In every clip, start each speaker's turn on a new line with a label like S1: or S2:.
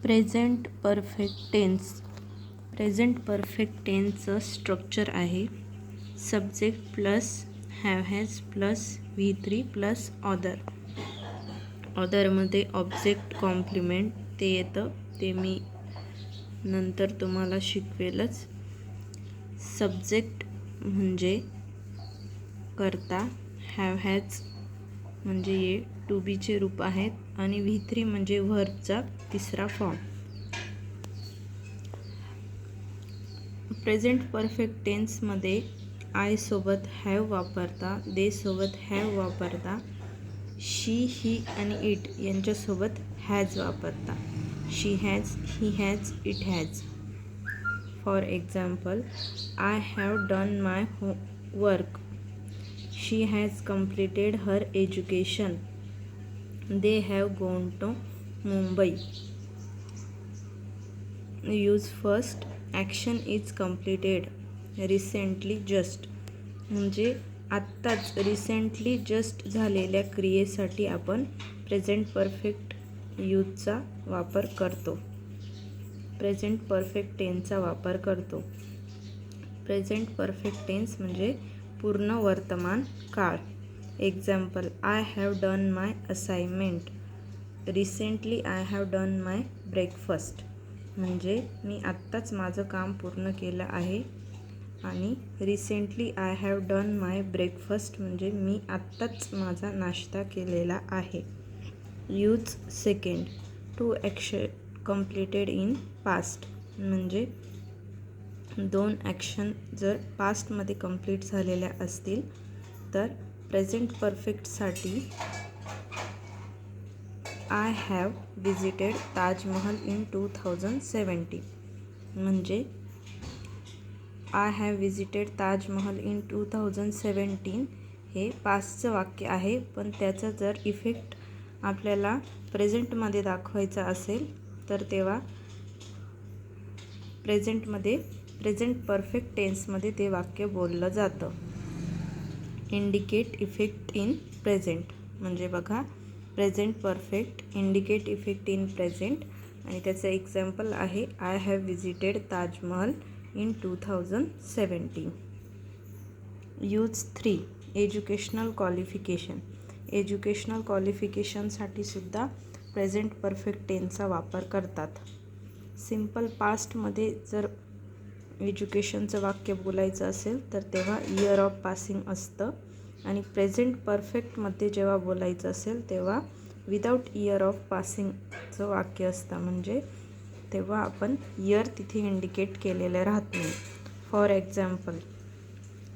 S1: Present perfect tense. Present perfect टेन्सचं structure आहे subject plus have has plus V3 plus other. ऑदरमध्ये object complement ते येतं, ते मी नंतर तुम्हाला शिकवेलच. सब्जेक्ट म्हणजे करता, हॅव हॅज म्हणजे ये टू बीचे रूप आहेत आणि V3 म्हणजे व्हर्बचा तिसरा फॉर्म. प्रेझेंट परफेक्ट टेन्समध्ये आय सोबत हॅव वापरता, दे सोबत हॅव वापरता, शी ही आणि इट यांच्यासोबत हॅज वापरता. She has, he has, it has. For example, I have done my work, she has completed her education, they have gone to Mumbai. Use first, action is completed, recently just म्हणजे आत्ताच recently just झालेल्या क्रियेसाठी आपण present perfect यूजचा वापर करतो. Present perfect टेन्सचा वापर करतो. प्रेझेंट परफेक्ट टेन्स म्हणजे पूर्ण वर्तमान काळ. Example, I have done my assignment, recently I have done my breakfast म्हणजे मी आत्ताच माझं काम पूर्ण केलं आहे. आणि recently I have done my breakfast म्हणजे मी आत्ताच माझा नाश्ता केलेला आहे. Use second, two action completed in past म्हणजे दोन ॲक्शन जर पास्टमध्ये कंप्लीट झालेल्या असतील तर प्रेझेंट परफेक्टसाठी I have visited Taj Mahal in 2017 म्हणजे I have visited Taj Mahal in 2017 हे पास्टचं वाक्य आहे, पण त्याचा जर इफेक्ट आपल्याला प्रेझेंटमध्ये दाखवायचा असेल तर तेव्हा प्रेझेंट परफेक्ट टेन्समध्ये ते वाक्य बोललं जातं. इंडिकेट इफेक्ट इन प्रेझेंट म्हणजे बघा, present perfect indicate effect in present आणि त्याचं एक्झाम्पल आहे I have visited Taj Mahal in 2017. Use 3, educational qualification. Educational क्वालिफिकेशनसाठी सुद्धा प्रेझेंट परफेक्ट टेन्सचा वापर करतात. सिम्पल पास्टमध्ये जर एज्युकेशनचं वाक्य बोलायचं असेल तर तेव्हा इयर ऑफ पासिंग असतं आणि प्रेझेंट परफेक्टमध्ये जेव्हा बोलायचं असेल तेव्हा विदाऊट इयर ऑफ पासिंगचं वाक्य असतं, म्हणजे तेव्हा आपण इयर तिथे इंडिकेट केलेलं राहत नाही. For example,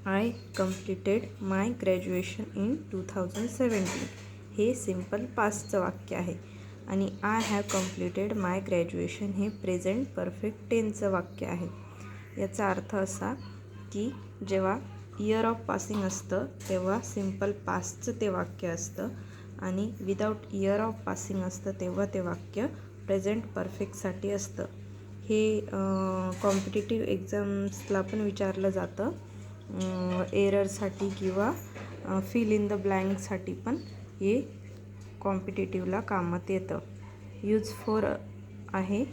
S1: I completed my graduation in 2017 हे सिम्पल पास्टचं वाक्य आहे आणि I have completed my graduation हे प्रेझेंट परफेक्ट टेन्सचं वाक्य आहे. याचा अर्थ असा की जेव्हा इयर ऑफ पासिंग असतं तेव्हा सिम्पल पास्टचं ते वाक्य असतं आणि विदाऊट इयर ऑफ पासिंग असतं तेव्हा ते वाक्य प्रेझेंट परफेक्टसाठी असतं. हे कॉम्पिटिटिव्ह एक्झाम्सला पण विचारलं जातं, एररसाठी किंवा फिल इन द ब्लँकसाठी पण हे कॉम्पिटिटिव्हला कामात येतं. यूज 4 आहे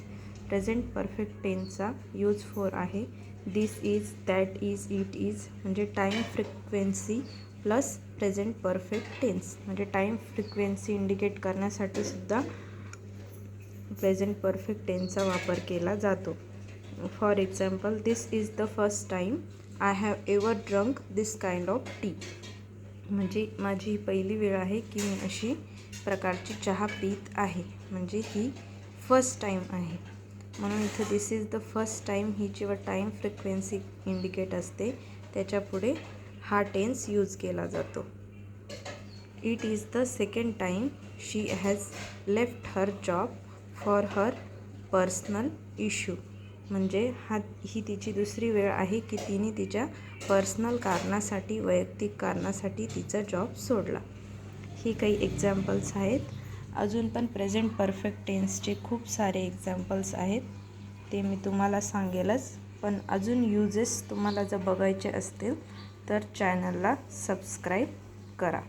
S1: प्रेझेंट परफेक्ट टेन्सचा. यूज 4 आहे this is, that is, it is म्हणजे time frequency plus present perfect tense म्हणजे टाईम फ्रिक्वेन्सी इंडिकेट करण्यासाठी सुद्धा प्रेझेंट परफेक्ट टेन्सचा वापर केला जातो. For example, this is the first time I have ever drunk this kind of tea म्हणजे माझी ही पहिली वेळ आहे की मी अशी प्रकारची चहा पीत आहे, म्हणजे ही फर्स्ट टाईम आहे. म्हणून इथे दिस इज द फर्स्ट टाईम ही जेव्हा टाईम फ्रिक्वेन्सी इंडिकेट असते त्याच्यापुढे हा टेन्स यूज केला जातो. It is the second time she has left her job for her personal issue म्हणजे ही तिची दुसरी वेळ आहे की तिने तिच्या पर्सनल कारणासाठी, वैयक्तिक कारणासाठी तिचा जॉब सोडला. ही काही एक्झाम्पल्स आहेत. अजून पण प्रेझेंट परफेक्ट टेन्सचे खूप सारे एक्झाम्पल्स आहेत, ते मी तुम्हाला सांगेलच. पण अजून युजेस तुम्हाला जर बघायचे असतील तर चॅनलला सबस्क्राईब करा.